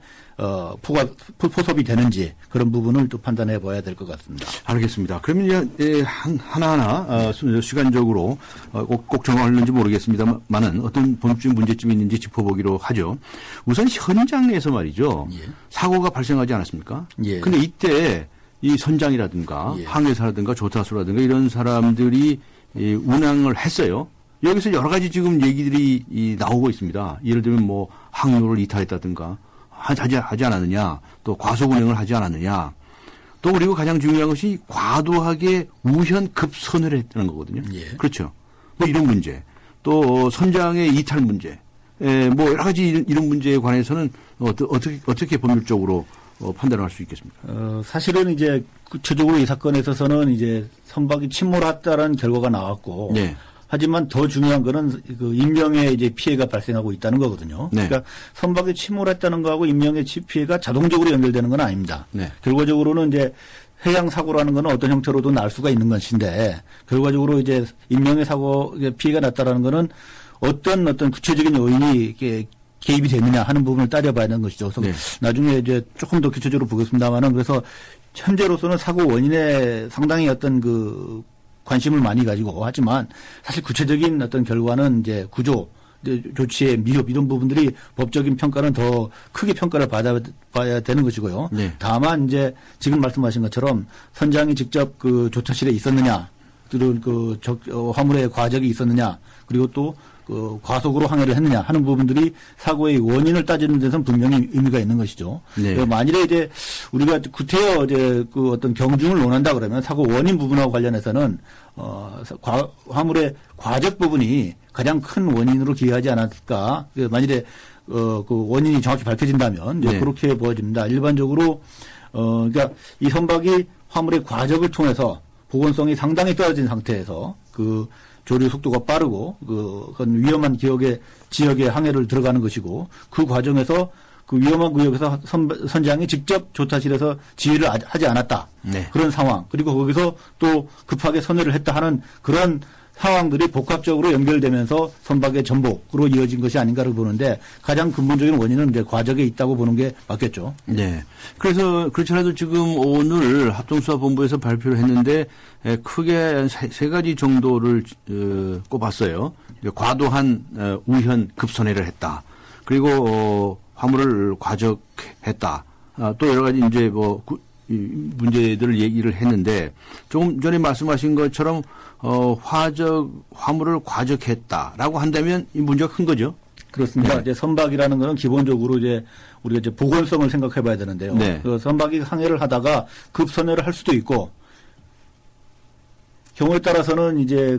포섭이 되는지 그런 부분을 또 판단해 봐야 될 것 같습니다. 알겠습니다. 그러면 이제 하나하나 시간적으로 꼭 정하는지 모르겠습니다만은 어떤 법적인 문제점이 있는지 짚어보기로 하죠. 우선 현장에서 말이죠. 예. 사고가 발생하지 않았습니까? 예. 근데 이때 이 선장이라든가 예. 항해사라든가 조타수라든가 이런 사람들이 운항을 했어요. 여기서 여러 가지 지금 얘기들이 나오고 있습니다. 예를 들면 뭐 항로를 이탈했다든가 하지 않았느냐, 또 과속 운행을 하지 않았느냐, 또 그리고 가장 중요한 것이 과도하게 우현 급선을 했다는 거거든요. 예. 그렇죠. 뭐 이런 문제, 또 선장의 이탈 문제, 뭐 여러 가지 이런 문제에 관해서는 어떻게 법률적으로 판단을 할 수 있겠습니까? 사실은 이제 구체적으로 이 사건에 있어서는 이제 선박이 침몰했다라는 결과가 나왔고. 네. 하지만 더 중요한 거는 그 인명의 이제 피해가 발생하고 있다는 거거든요. 네. 그러니까 선박이 침몰했다는 거하고 인명의 피해가 자동적으로 연결되는 건 아닙니다. 네. 결과적으로는 이제 해양 사고라는 거는 어떤 형태로도 날 수가 있는 것인데 결과적으로 이제 인명의 사고 피해가 났다라는 거는 어떤 구체적인 요인이 개입이 되느냐 하는 부분을 따져봐야 하는 것이죠. 그래서 네. 나중에 이제 조금 더 구체적으로 보겠습니다만은 그래서 현재로서는 사고 원인에 상당히 어떤 관심을 많이 가지고 하지만 사실 구체적인 어떤 결과는 이제 구조, 조치의 미흡 이런 부분들이 법적인 평가는 더 크게 평가를 받아야 되는 것이고요. 네. 다만 이제 지금 말씀하신 것처럼 선장이 직접 그 조타실에 있었느냐, 또는 화물에 과적이 있었느냐, 그리고 또 과속으로 항해를 했느냐 하는 부분들이 사고의 원인을 따지는 데서는 분명히 의미가 있는 것이죠. 네. 만일에 이제 우리가 구태여 그 어떤 경중을 논한다 그러면 사고 원인 부분하고 관련해서는 화물의 과적 부분이 가장 큰 원인으로 기여하지 않았을까. 만일에 그 원인이 정확히 밝혀진다면 이제 네. 그렇게 보여집니다. 일반적으로 그러니까 이 선박이 화물의 과적을 통해서 보건성이 상당히 떨어진 상태에서 조류 속도가 빠르고 그건 위험한 지역에 항해를 들어가는 것이고 그 과정에서 그 위험한 구역에서 선장이 직접 조타실에서 지휘를 하지 않았다. 네. 그런 상황. 그리고 거기서 또 급하게 선회를 했다 하는 그런 상황들이 복합적으로 연결되면서 선박의 전복으로 이어진 것이 아닌가를 보는데 가장 근본적인 원인은 이제 과적에 있다고 보는 게 맞겠죠. 네. 그래서 그렇더라도 지금 오늘 합동수사본부에서 발표를 했는데 크게 세 가지 정도를 꼽았어요. 과도한 우현 급선회를 했다. 그리고 화물을 과적했다. 또 여러 가지 이제 문제들을 얘기를 했는데 조금 전에 말씀하신 것처럼 화물을 과적했다라고 한다면 이 문제가 큰 거죠. 그렇습니다. 네. 이제 선박이라는 거는 기본적으로 이제 우리가 이제 보건성을 생각해 봐야 되는데요. 네. 그 선박이 항해를 하다가 급선회를 할 수도 있고 경우에 따라서는 이제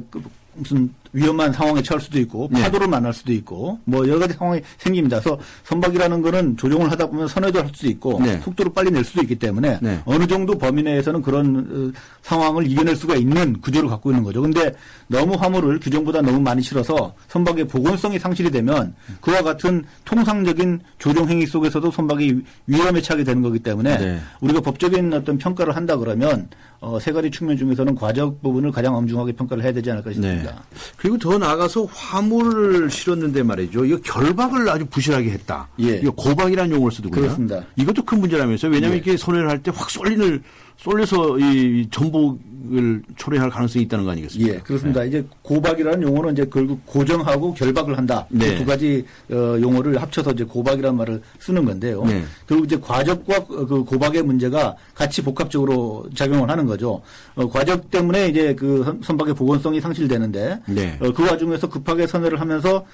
무슨 위험한 상황에 처할 수도 있고 네. 파도를 만날 수도 있고 뭐 여러 가지 상황이 생깁니다. 그래서 선박이라는 거는 조종을 하다 보면 선회도 할 수도 있고 네. 속도를 빨리 낼 수도 있기 때문에 네. 어느 정도 범위 내에서는 그런 상황을 이겨낼 수가 있는 구조를 갖고 있는 거죠. 근데 너무 화물을 규정보다 너무 많이 실어서 선박의 보건성이 상실이 되면 그와 같은 통상적인 조종 행위 속에서도 선박이 위험에 처하게 되는 거기 때문에 네. 우리가 법적인 어떤 평가를 한다 그러면 세 가지 측면 중에서는 과적 부분을 가장 엄중하게 평가를 해야 되지 않을까 싶습니다. 네. 그리고 더 나아가서 화물을 실었는데 말이죠. 이거 결박을 아주 부실하게 했다. 예. 이거 고박이라는 용어를 쓰더군요. 그렇습니다. 이것도 큰 문제라면서요. 왜냐하면 예. 이렇게 선회를 할 때 확 쏠려서 이 전복을 초래할 가능성이 있다는 거 아니겠습니까? 예, 그렇습니다. 이제 고박이라는 용어는 이제 결국 고정하고 결박을 한다. 네. 그 두 가지 용어를 합쳐서 이제 고박이라는 말을 쓰는 건데요. 네. 결국 이제 과적과 그 고박의 문제가 같이 복합적으로 작용을 하는 거죠. 과적 때문에 이제 그 선박의 보건성이 상실되는데 네. 그 와중에서 급하게 선회를 하면서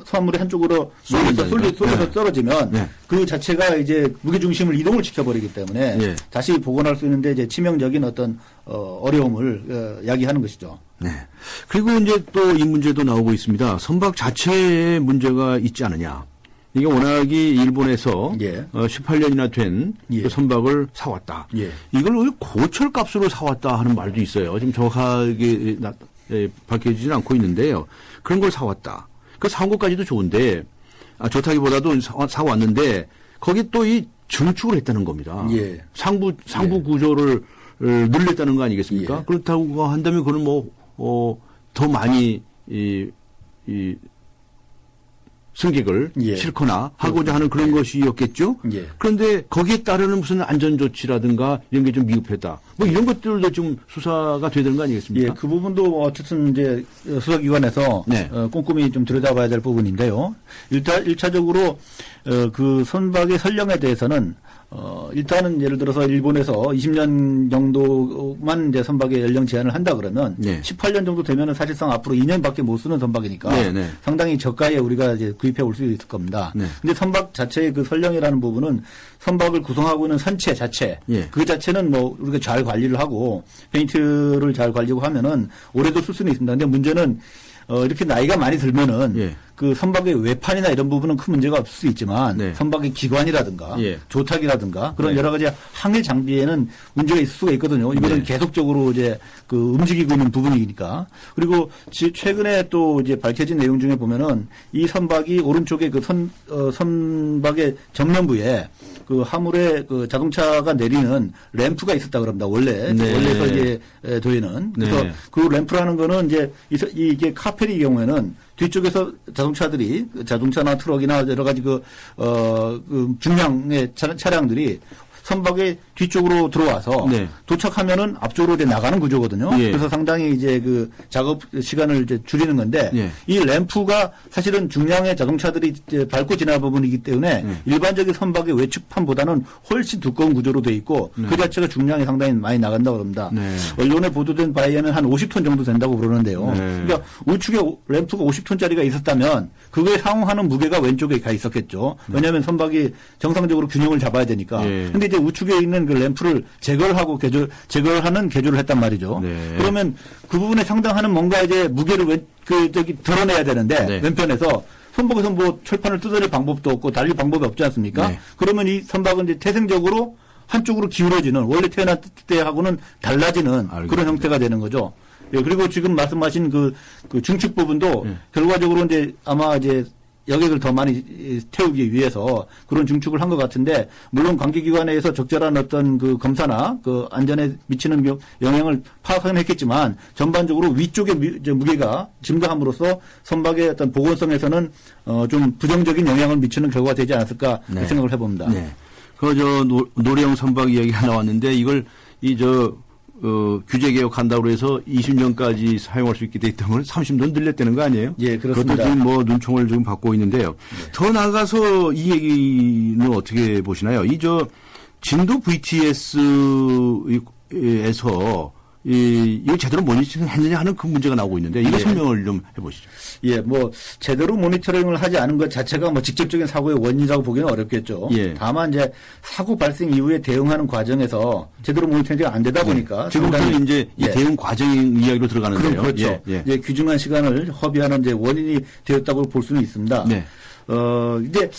선물이 한쪽으로 쏠려서 떨어지면 네. 그 자체가 이제 무게 중심을 이동을 시켜버리기 때문에 네. 다시 복원할 수 있는데 이제 치명적인 어떤 어려움을 야기하는 것이죠. 네. 그리고 이제 또 이 문제도 나오고 있습니다. 선박 자체에 문제가 있지 않느냐. 이게 워낙이 일본에서 예. 18년이나 된 예. 그 선박을 사왔다. 예. 이걸 고철 값으로 사왔다 하는 말도 있어요. 지금 정확하게 밝혀지지는 않고 있는데요. 그런 걸 사왔다. 그 사온 것까지도 좋은데, 좋다기보다도 사왔는데, 거기 또 이 증축을 했다는 겁니다. 예. 상부 예. 구조를 늘렸다는 거 아니겠습니까? 예. 그렇다고 한다면 그건 더 많이 승객을 예. 싣거나 하고자 하는 그런 것이었겠죠? 예. 그런데 거기에 따르는 무슨 안전조치라든가 이런 게 좀 미흡했다. 뭐 이런 것들도 좀 수사가 돼야 되는 거 아니겠습니까? 예, 그 부분도 어쨌든 이제 수사기관에서 네. 꼼꼼히 좀 들여다봐야 될 부분인데요. 일차적으로 그 선박의 선령에 대해서는 일단은 예를 들어서 일본에서 20년 정도만 이제 선박의 연령 제한을 한다 그러면 네. 18년 정도 되면은 사실상 앞으로 2년밖에 못 쓰는 선박이니까 네, 네. 상당히 저가에 우리가 이제 구입해 올 수 있을 겁니다. 네. 근데 선박 자체의 그 선령이라는 부분은 선박을 구성하고 있는 선체 자체 예. 그 자체는 뭐 우리가 잘 관리를 하고 페인트를 잘 관리하고 하면은 오래도 쓸 수는 있습니다. 근데 문제는 이렇게 나이가 많이 들면은 예. 그 선박의 외판이나 이런 부분은 큰 문제가 없을 수 있지만 네. 선박의 기관이라든가 예. 조탁이라든가 그런 네. 여러 가지 항해 장비에는 문제가 있을 수가 있거든요. 이거는 네. 계속적으로 이제 그 움직이고 있는 부분이니까. 그리고 최근에 또 이제 밝혀진 내용 중에 보면은 이 선박이 오른쪽에 그 선박의 정면부에 그 하물에 그 자동차가 내리는 램프가 있었다 그럽니다. 원래 네. 원래서 이제 도에는 그래서 네. 그 램프라는 거는 이제 이게 카페리 경우에는 뒤쪽에서 자동차나 트럭이나 여러 가지 그 중량의 차량들이 선박의 뒤쪽으로 들어와서 네. 도착하면은 앞쪽으로 이제 나가는 구조거든요. 예. 그래서 상당히 이제 그 작업 시간을 이제 줄이는 건데 예. 이 램프가 사실은 중량의 자동차들이 이제 밟고 지나는 부분이기 때문에 일반적인 선박의 외측판보다는 훨씬 두꺼운 구조로 돼 있고 그 자체가 중량이 상당히 많이 나간다고 그럽니다. 네. 언론에 보도된 바에 의하면 한 50톤 정도 된다고 그러는데요. 네. 그러니까 우측에 램프가 50톤짜리가 있었다면 그거에 상응하는 무게가 왼쪽에 가 있었겠죠. 왜냐하면 선박이 정상적으로 균형을 잡아야 되니까. 예. 근데 이제 우측에 있는 그 램프를 제거를 하고 제거하는 개조를 했단 말이죠. 네. 그러면 그 부분에 상당하는 뭔가 이제 무게를 드러내야 되는데 네. 왼편에서 선박에서 뭐 철판을 뜯어낼 방법도 없고 달릴 방법이 없지 않습니까? 네. 그러면 이 선박은 이제 태생적으로 한쪽으로 기울어지는 원래 태어날 때하고는 달라지는 그런 형태가 되는 거죠. 예, 그리고 지금 말씀하신 그 중축 부분도 결과적으로 이제 아마 이제 여객을 더 많이 태우기 위해서 그런 중축을 한 것 같은데 물론 관계기관에서 적절한 어떤 그 검사나 그 안전에 미치는 영향을 파악은 했겠지만 전반적으로 위쪽의 무게가 증가함으로써 선박의 어떤 보건성에서는 좀 부정적인 영향을 미치는 결과가 되지 않았을까 네. 생각을 해봅니다. 네. 노래형 선박 이야기가 나왔는데 이걸 규제 개혁한다고 해서 20년까지 사용할 수 있게 돼 있다면 30년 늘렸다는 거 아니에요? 예, 그렇습니다. 그것도 지금 눈총을 지금 받고 있는데요. 네. 더 나가서 이 얘기는 어떻게 보시나요? 진도 VTS에서 이거 제대로 모니터링 했느냐 하는 그 문제가 나오고 있는데 이거 예. 설명을 좀 해보시죠. 예, 뭐 제대로 모니터링을 하지 않은 것 자체가 뭐 직접적인 사고의 원인이라고 보기는 어렵겠죠. 예. 다만 이제 사고 발생 이후에 대응하는 과정에서 제대로 모니터링이 안 되다 보니까 지금 그 이제 이 대응 과정 이야기로 들어가는데요. 그렇죠. 이제 귀중한 시간을 허비하는 이제 원인이 되었다고 볼 수는 있습니다. 네. 이제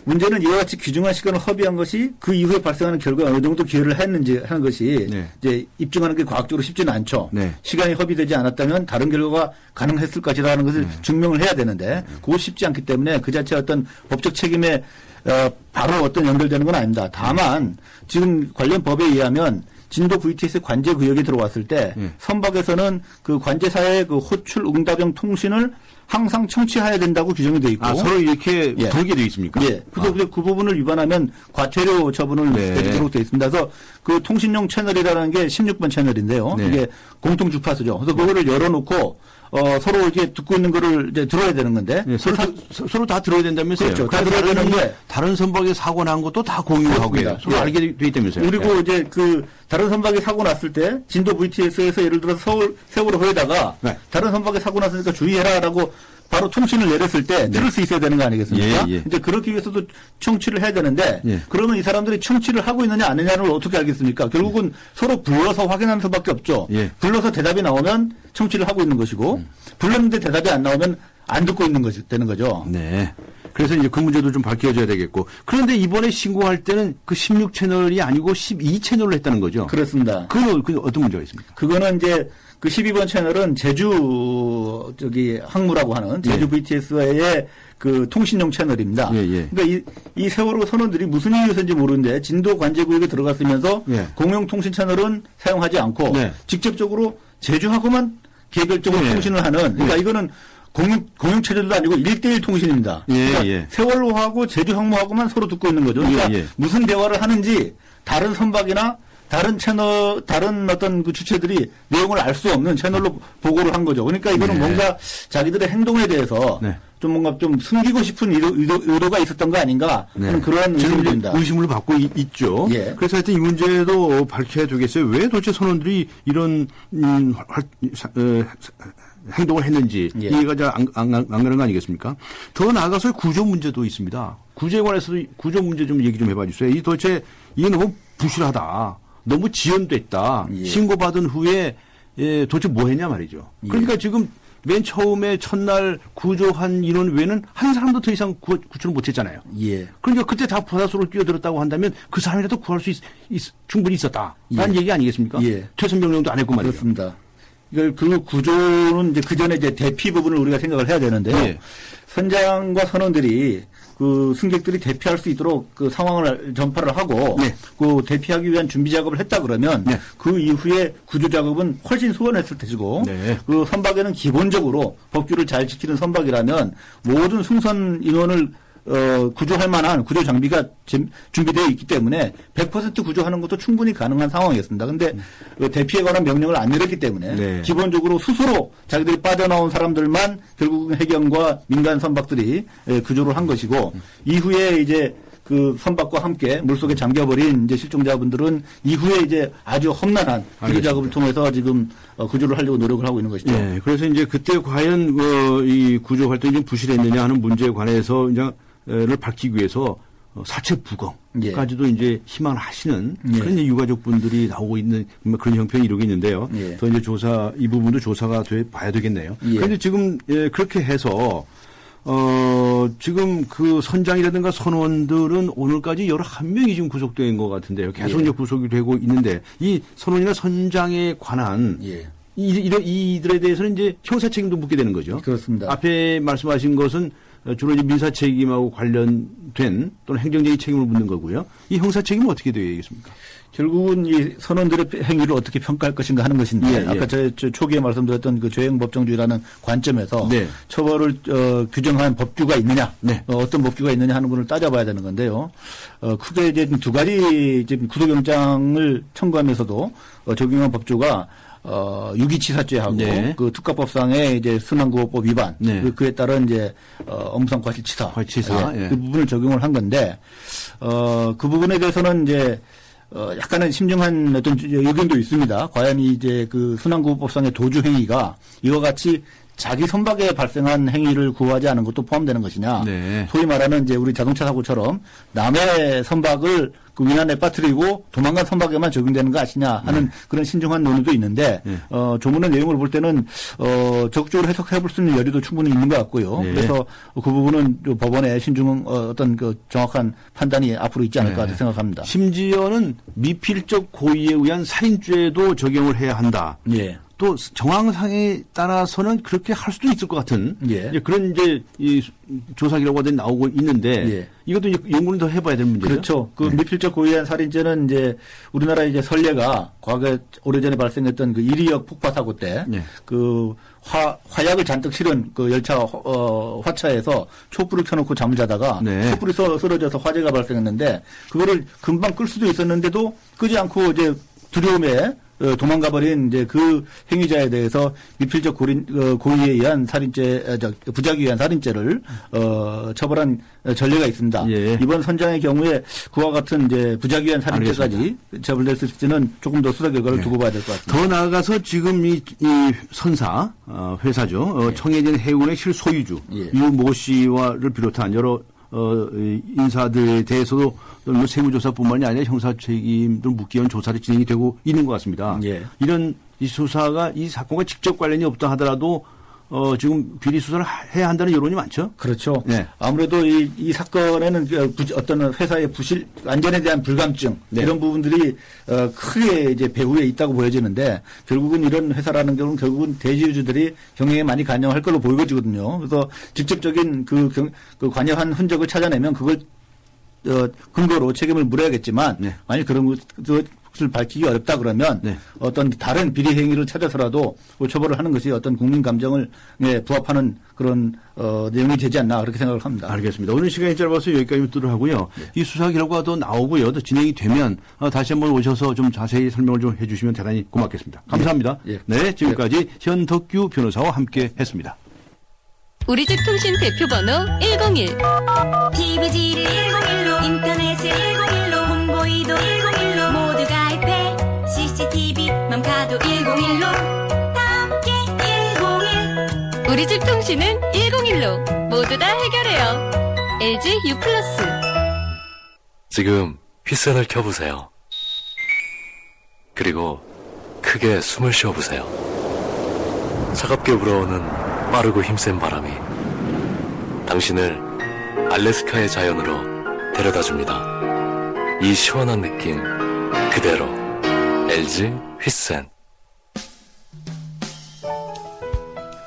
문제는 이와 같이 귀중한 시간을 허비한 것이 그 이후에 발생하는 결과에 어느 정도 기여를 했는지 하는 것이 이제 입증하는 게 과학적으로 쉽지는 않죠. 시간이 허비되지 않았다면 다른 결과가 가능했을 것이라는 것을 증명을 해야 되는데 그거 쉽지 않기 때문에 그 자체 어떤 법적 책임에 바로 어떤 연결되는 건 아닙니다. 다만 지금 관련 법에 의하면 진도 VTS 관제 구역에 들어왔을 때 선박에서는 그 관제사의 그 호출 응답형 통신을 항상 청취해야 된다고 규정이 되어 있고 서로 이렇게 돌게 되어 있습니까? 예. 그래서 그 부분을 위반하면 과태료 처분을 내리도록 되어 있습니다. 그래서 그 통신용 채널이라는 게 16번 채널인데요. 이게 공통 주파수죠. 그래서 그거를 열어놓고 서로 이렇게 듣고 있는 거를 이제 들어야 되는 건데 서로 다 들어야 된다면서요? 그렇죠. 다 들어야 되는데 다른 선박에 사고 난 것도 다 공유하고요. 서로 알게 돼 있다면서요? 그리고 이제 그 다른 선박에 사고 났을 때 진도 VTS에서 예를 들어서 세월호에다가 다른 선박에 사고 났으니까 주의해라라고 바로 통신을 내렸을 때 들을 수 있어야 되는 거 아니겠습니까? 이제 그렇기 위해서도 청취를 해야 되는데 그러면 이 사람들이 청취를 하고 있느냐 안 하느냐를 어떻게 알겠습니까? 결국은 서로 불러서 확인하는 수밖에 없죠. 불러서 대답이 나오면 청취를 하고 있는 것이고 불렀는데 대답이 안 나오면 안 듣고 있는 것이 되는 거죠. 네. 그래서 이제 그 문제도 좀 밝혀져야 되겠고. 그런데 이번에 신고할 때는 그 16채널이 아니고 12채널로 했다는 거죠. 그렇습니다. 그건 어떤 문제가 있습니까? 그거는 이제 그 12번 채널은 제주 항무라고 하는 제주 VTS와의 그 통신용 채널입니다. 그러니까 이 세월호 선원들이 무슨 이유에서인지 모르는데 진도 관제구역에 들어갔으면서 공용 통신 채널은 사용하지 않고 직접적으로 제주하고만 개별적으로 통신을 하는 그러니까 이거는 공용 체제도 아니고 1대1 통신입니다. 그러니까 세월호하고 제주 항모하고만 서로 듣고 있는 거죠. 그러니까 무슨 대화를 하는지 다른 선박이나 다른 채널, 다른 어떤 그 주체들이 내용을 알 수 없는 채널로 보고를 한 거죠. 그러니까 이거는 뭔가 자기들의 행동에 대해서 좀 뭔가 좀 숨기고 싶은 의도가 있었던 거 아닌가 하는 그런 의심입니다. 의심을 받고 있죠. 그래서 하여튼 이 문제도 밝혀야 되겠어요. 왜 도대체 선원들이 이런 행동을 했는지 이해가 잘 안 가는 거 아니겠습니까? 더 나아가서 구조 문제도 있습니다. 구조에 관해서도 구조 문제 좀 얘기 좀 해봐 주세요. 이 도대체 이게 너무 부실하다. 너무 지연됐다. 신고받은 후에 도대체 뭐 했냐 말이죠. 그러니까 지금 맨 처음에 첫날 구조한 인원 외에는 한 사람도 더 이상 구출을 못했잖아요. 그러니까 그때 다 바닷속으로 뛰어들었다고 한다면 그 사람이라도 구할 수 충분히 있었다. 라는 얘기 아니겠습니까? 퇴선 명령도 안 했고 말이죠. 그렇습니다. 이걸 그 구조는 이제 그 전에 이제 대피 부분을 우리가 생각을 해야 되는데요. 선장과 선원들이 그 승객들이 대피할 수 있도록 그 상황을 전파를 하고 그 대피하기 위한 준비 작업을 했다 그러면 그 이후에 구조 작업은 훨씬 수월했을 테고 그 선박에는 기본적으로 법규를 잘 지키는 선박이라면 모든 승선 인원을 구조할 만한 구조 장비가 준비되어 있기 때문에 100% 구조하는 것도 충분히 가능한 상황이었습니다. 그런데 대피에 관한 명령을 안 내렸기 때문에 기본적으로 스스로 자기들이 빠져나온 사람들만 결국 해경과 민간 선박들이 구조를 한 것이고 이후에 이제 그 선박과 함께 물속에 잠겨버린 이제 실종자분들은 이후에 이제 아주 험난한 구조 작업을 통해서 지금 구조를 하려고 노력을 하고 있는 것이죠. 그래서 이제 그때 과연 이 구조 활동이 좀 부실했느냐 하는 문제에 관해서 이제 를 밝히기 위해서 사체 부검까지도 이제 희망을 하시는 그런 유가족분들이 나오고 있는 그런 형편이 이루고 있는데요. 더 이제 이 부분도 조사가 돼 봐야 되겠네요. 그런데 지금 그렇게 해서 지금 그 선장이라든가 선원들은 오늘까지 11명이 지금 구속된 것 같은데요. 계속 이제 구속이 되고 있는데 이 선원이나 선장에 관한 이들에 대해서는 이제 형사 책임도 묻게 되는 거죠. 그렇습니다. 앞에 말씀하신 것은 주로 이제 민사 책임하고 관련된 또는 행정적인 책임을 묻는 거고요. 이 형사 책임은 어떻게 되겠습니까? 결국은 이 선원들의 행위를 어떻게 평가할 것인가 하는 것인데 아까 저 초기에 말씀드렸던 그 죄행법정주의라는 관점에서 처벌을 규정한 법규가 있느냐, 어떤 법규가 있느냐 하는 부분을 따져봐야 되는 건데요. 크게 이제 두 가지 지금 구속영장을 청구하면서도 적용한 법조가 유기치사죄하고 그 특가법상의 이제 순환구호법 위반 그에 따른 이제 업무상 과실치사 그 부분을 적용을 한 건데 그 부분에 대해서는 이제 약간은 심중한 어떤 의견도 있습니다. 과연 이제 그 순환구법상의 도주 행위가 이와 같이 자기 선박에 발생한 행위를 구하지 않은 것도 포함되는 것이냐. 네. 소위 말하는 이제 우리 자동차 사고처럼 남의 선박을 그 위난에 빠뜨리고 도망간 선박에만 적용되는 거 아시냐 하는 그런 신중한 논의도 있는데 조문의 내용을 볼 때는 적극적으로 해석해 볼 수 있는 여지도 충분히 있는 것 같고요. 네. 그래서 그 부분은 법원의 신중 어떤 그 정확한 판단이 앞으로 있지 않을까 생각합니다. 심지어는 미필적 고의에 의한 살인죄도 적용을 해야 한다. 예. 또 정황상에 따라서는 그렇게 할 수도 있을 것 같은 이제 그런 이제 이 조사 결과들이 나오고 있는데 이것도 이제 연구는 더 해봐야 될 문제죠. 그렇죠. 그 미필적 고의한 살인죄는 이제 우리나라 이제 선례가 과거에 오래전에 발생했던 그 이리역 폭파 사고 때 그 화약을 잔뜩 실은 그 열차 화차에서 촛불을 켜놓고 잠을 자다가 촛불이 쓰러져서 화재가 발생했는데 그거를 금방 끌 수도 있었는데도 끄지 않고 이제 두려움에 도망가버린 이제 그 행위자에 대해서 미필적 고의에 의한 살인죄, 부작위에 의한 살인죄를 처벌한 전례가 있습니다. 이번 선장의 경우에 그와 같은 이제 부작위에 의한 살인죄까지 처벌됐을지는 조금 더 수사 결과를 두고 봐야 될 것 같습니다. 더 나아가서 지금 이 선사 회사죠. 청해진 해운의 실소유주 유모 씨와를 비롯한 여러 인사들에 대해서도 세무조사뿐만이 아니라 형사 책임도 묻기 위한 조사를 진행이 되고 있는 것 같습니다. 이런 이 수사가 이 사건과 직접 관련이 없다 하더라도 지금 비리 수사를 해야 한다는 여론이 많죠. 그렇죠. 아무래도 이 사건에는 어떤 회사의 부실, 안전에 대한 불감증 이런 부분들이 크게 이제 배후에 있다고 보여지는데 결국은 이런 회사라는 경우는 결국은 대지주들이 경영에 많이 관여할 걸로 보여지거든요. 그래서 직접적인 그 관여한 흔적을 찾아내면 그걸 근거로 책임을 물어야겠지만 만약 그런 것을 밝히기 어렵다 그러면 어떤 다른 비리 행위를 찾아서라도 처벌을 하는 것이 어떤 국민 감정을 부합하는 그런 내용이 되지 않나 그렇게 생각을 합니다. 알겠습니다. 오늘 시간이 짧아서 여기까지 묻도록 하고요. 이 수사 결과도 나오고요. 더 진행이 되면 다시 한번 오셔서 좀 자세히 설명을 좀 해주시면 대단히 고맙겠습니다. 감사합니다. 네, 지금까지 현덕규 변호사와 함께 했습니다. 우리 집 통신 대표번호 101 TV지를 101로 인터넷을 101로 홍보이도 101로 모두 가입해 CCTV만 가도 101로 함께 101 우리 집 통신은 101로 모두 다 해결해요. LG U+. 지금 휘센을 켜보세요. 그리고 크게 숨을 쉬어보세요. 차갑게 불어오는 빠르고 힘센 바람이 당신을 알래스카의 자연으로 데려다줍니다. 이 시원한 느낌 그대로 LG 휘센.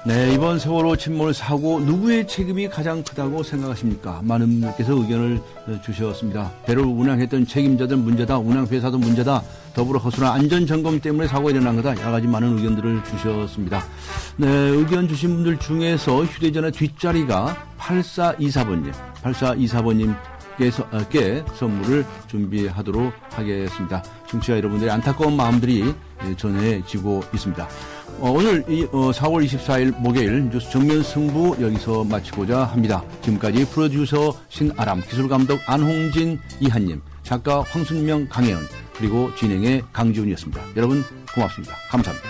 네, 이번 세월호 침몰 사고 누구의 책임이 가장 크다고 생각하십니까? 많은 분들께서 의견을 주셨습니다. 배를 운항했던 책임자들 문제다, 운항회사도 문제다, 더불어 허술한 안전점검 때문에 사고가 일어난 거다, 여러 가지 많은 의견들을 주셨습니다. 네, 의견 주신 분들 중에서 휴대전화 뒷자리가 8424번님께 선물을 준비하도록 하겠습니다. 청취자 여러분들의 안타까운 마음들이 전해지고 있습니다. 오늘 4월 24일 목요일 뉴스 정면 승부 여기서 마치고자 합니다. 지금까지 프로듀서 신아람, 기술감독 안홍진, 이한님, 작가 황순명, 강혜연, 그리고 진행의 강지훈이었습니다. 여러분 고맙습니다. 감사합니다.